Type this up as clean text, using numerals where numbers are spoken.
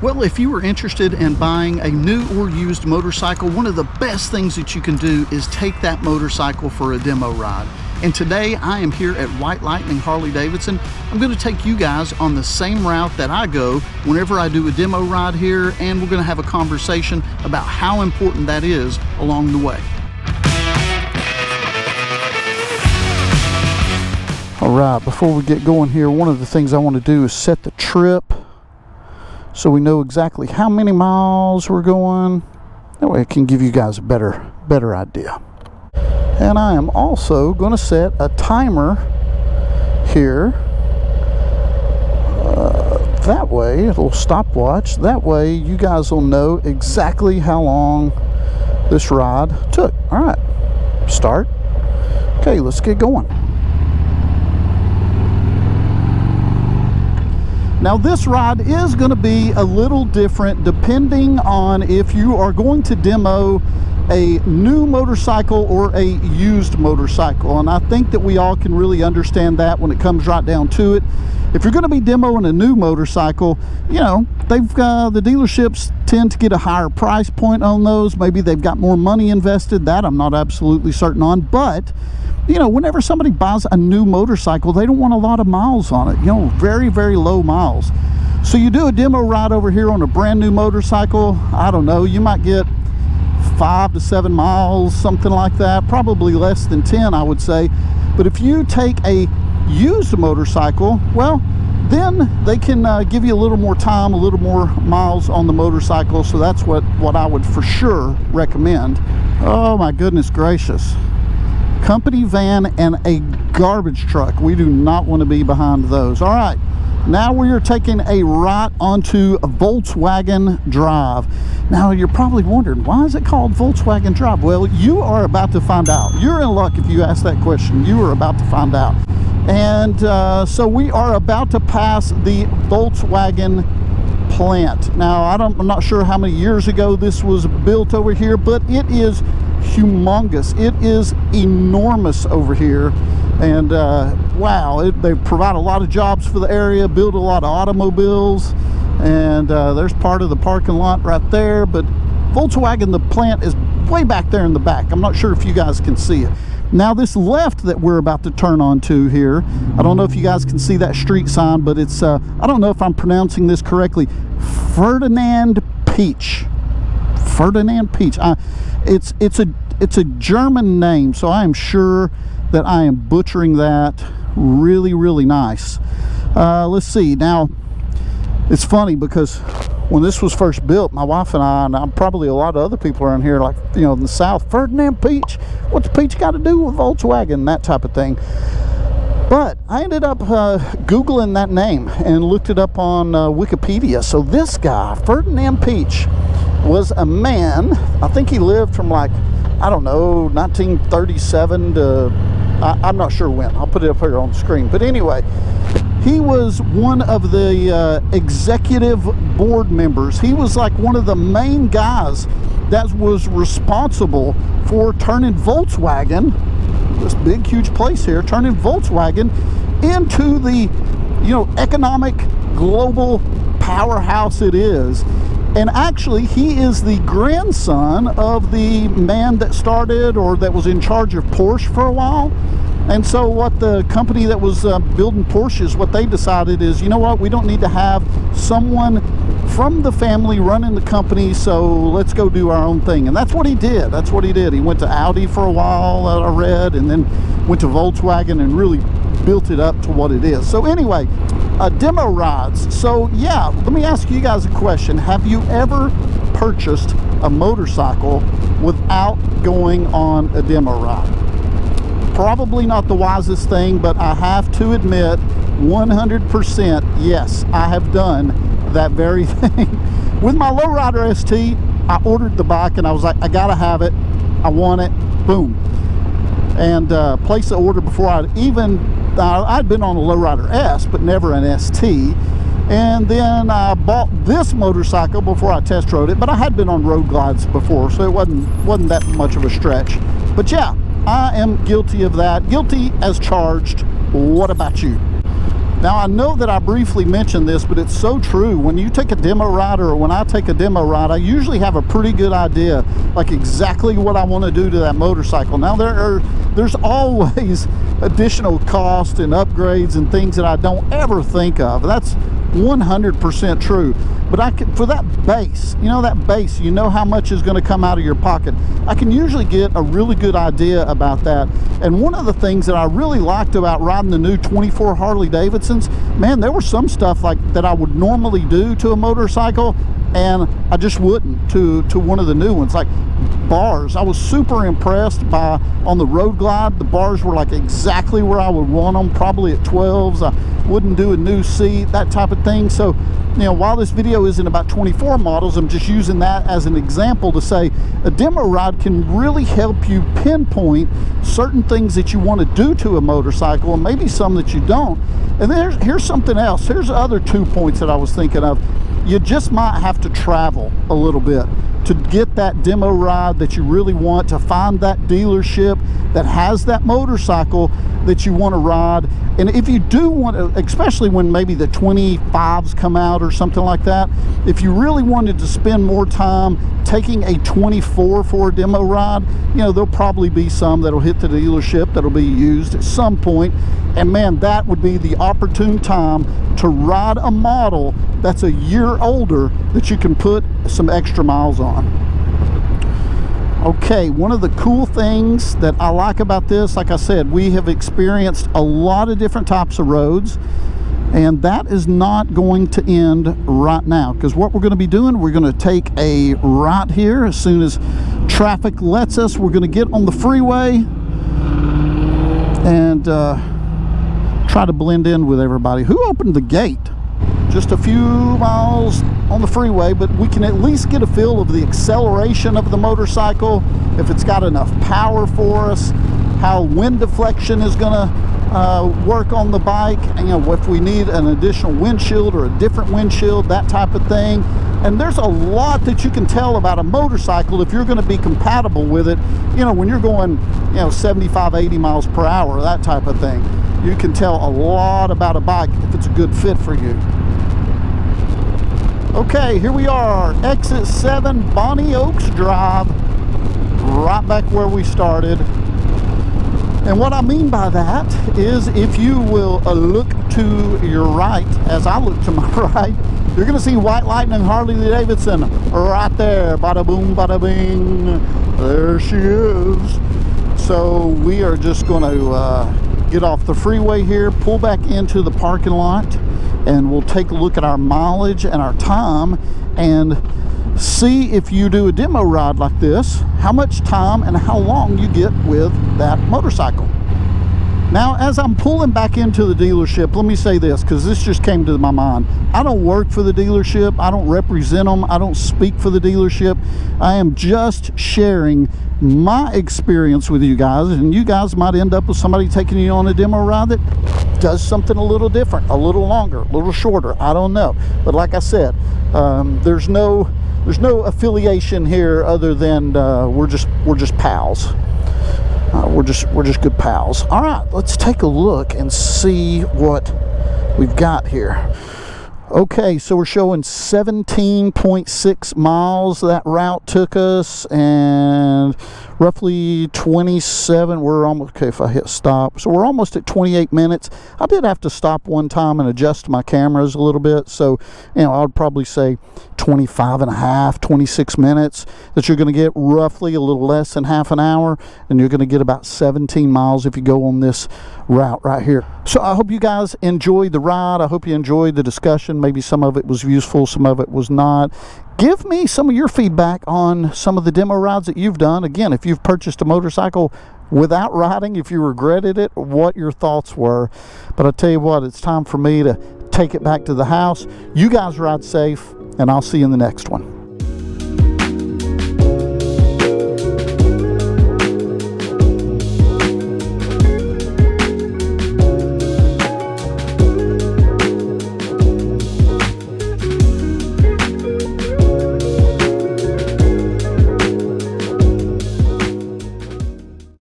Well, if you are interested in buying a new or used motorcycle, one of the best things that you can do is take that motorcycle for a demo ride. And today I am here at White Lightning Harley Davidson. I'm going to take you guys on the same route that I go whenever I do a demo ride here, and we're going to have a conversation about how important that is along the way. All right, before we get going here, one of the things I want to do is set the trip so we know exactly how many miles we're going. That way I can give you guys a better idea. And I am also going to set a timer here. That way, a little stopwatch. That way you guys will know exactly how long this ride took. All right, start. Okay, let's get going. Now this ride is going to be a little different depending on if you are going to demo a new motorcycle or a used motorcycle, and I think that we all can really understand that when it comes right down to it. If you're going to be demoing a new motorcycle, you know, the dealerships tend to get a higher price point on those. Maybe they've got more money invested. That I'm not absolutely certain on, but you know, whenever somebody buys a new motorcycle, they don't want a lot of miles on it, you know, very, very low miles. So you do a demo ride over here on a brand new motorcycle, I don't know, you might get 5 to 7 miles, something like that, probably less than 10, I would say. But if you take a used motorcycle, well, then they can give you a little more time, a little more miles on the motorcycle. So that's what I would for sure recommend. Oh my goodness gracious. Company van and a garbage truck. We do not want to be behind those. All right, now we are taking a right onto a Volkswagen Drive. Now you're probably wondering, why is it called Volkswagen Drive? Well, you are about to find out. You're in luck if you ask that question. You are about to find out. And so we are about to pass the Volkswagen plant. Now I'm not sure how many years ago this was built over here, but it is humongous. It is enormous over here, and wow, they provide a lot of jobs for the area, build a lot of automobiles, and there's part of the parking lot right there. But Volkswagen, the plant is way back there in the back. I'm not sure if you guys can see it. Now this left that we're about to turn onto here, I don't know if you guys can see that street sign, but it's I don't know if I'm pronouncing this correctly, Ferdinand Peach. Ferdinand Peach. It's a German name, so I am sure that I am butchering that really, really nice. Let's see. Now, it's funny because when this was first built, my wife and I probably a lot of other people around here, like, you know, in the South, Ferdinand Peach, what's Peach got to do with Volkswagen, that type of thing. But I ended up Googling that name and looked it up on Wikipedia. So this guy, Ferdinand Peach, was a man, I think he lived from like, I don't know, 1937 to, I'm not sure when. I'll put it up here on the screen. But anyway, he was one of the executive board members. He was like one of the main guys that was responsible for turning Volkswagen, this big, huge place here, turning Volkswagen into the, you know, economic global powerhouse it is. And actually, he is the grandson of the man that started, or that was in charge of Porsche for a while. And so what the company that was building Porsches, what they decided is, you know what, we don't need to have someone from the family running the company, so let's go do our own thing. And that's what he did. That's what he did. He went to Audi for a while, I read, and then went to Volkswagen and really built it up to what it is. So anyway, demo rides. So yeah, let me ask you guys a question. Have you ever purchased a motorcycle without going on a demo ride? Probably not the wisest thing, but I have to admit 100% yes, I have done that very thing. With my lowrider ST, I ordered the bike and I was like, I gotta have it, I want it, boom. And placed the order before I'd even, I'd been on a lowrider S, but never an ST. And then I bought this motorcycle before I test rode it, but I had been on road glides before, so it wasn't that much of a stretch. But yeah, I am guilty of that. Guilty as charged. What about you? Now, I know that I briefly mentioned this, but it's so true. When you take a demo ride, or when I take a demo ride, I usually have a pretty good idea, like exactly what I want to do to that motorcycle. Now, there's always additional cost and upgrades and things that I don't ever think of. That's 100% true. But for that base, you know how much is going to come out of your pocket. I can usually get a really good idea about that. And one of the things that I really liked about riding the new 24 Harley Davidsons, man, there was some stuff like that I would normally do to a motorcycle, and I just wouldn't to one of the new ones, like bars. I was super impressed by, on the Road Glide, the bars were like exactly where I would want them, probably at 12s. I wouldn't do a new seat, that type of thing. So, while this video isn't about 24 models, I'm just using that as an example to say a demo ride can really help you pinpoint certain things that you want to do to a motorcycle, and maybe some that you don't. And here's something else. Here's the other 2 points that I was thinking of. You just might have to travel a little bit to get that demo ride that you really want, to find that dealership that has that motorcycle that you want to ride. And if you do want to, especially when maybe the 25s come out or something like that, if you really wanted to spend more time taking a 24 for a demo ride, there'll probably be some that'll hit the dealership that'll be used at some point. And man, that would be the opportune time to ride a model that's a year older that you can put some extra miles on. Okay, one of the cool things that I like about this, like I said, we have experienced a lot of different types of roads, and that is not going to end right now, because what we're going to be doing, we're going to take a right here. As soon as traffic lets us, we're going to get on the freeway and try to blend in with everybody. Who opened the gate? Just a few miles on the freeway, but we can at least get a feel of the acceleration of the motorcycle, if it's got enough power for us, how wind deflection is going to work on the bike, and if we need an additional windshield or a different windshield, that type of thing. And there's a lot that you can tell about a motorcycle if you're going to be compatible with it. When you're going 75, 80 miles per hour, that type of thing, you can tell a lot about a bike if it's a good fit for you. Okay, here we are, exit 7, Bonnie Oaks Drive, right back where we started. And what I mean by that is, if you will look to your right, as I look to my right, you're going to see White Lightning Harley Davidson right there. Bada boom, bada bing. There she is. So we are just going to get off the freeway here, pull back into the parking lot, and we'll take a look at our mileage and our time and see, if you do a demo ride like this, how much time and how long you get with that motorcycle. Now, as I'm pulling back into the dealership, let me say this, because this just came to my mind. I don't work for the dealership. I don't represent them. I don't speak for the dealership. I am just sharing my experience with you guys, and you guys might end up with somebody taking you on a demo ride that does something a little different, a little longer, a little shorter. I don't know. But like I said, there's no affiliation here other than we're just pals. We're just good pals. All right, let's take a look and see what we've got here. Okay, so we're showing 17.6 miles that route took us, and roughly 27. We're almost, okay, if I hit stop, so we're almost at 28 minutes. I did have to stop one time and adjust my cameras a little bit, so I would probably say 25 and a half, 26 minutes that you're going to get, roughly a little less than half an hour, and you're going to get about 17 miles if you go on this route right here. So I hope you guys enjoyed the ride. I hope you enjoyed the discussion. Maybe some of it was useful, some of it was not. Give me some of your feedback on some of the demo rides that you've done. Again, if you've purchased a motorcycle without riding, if you regretted it, what your thoughts were. But I'll tell you what, it's time for me to take it back to the house. You guys ride safe, and I'll see you in the next one.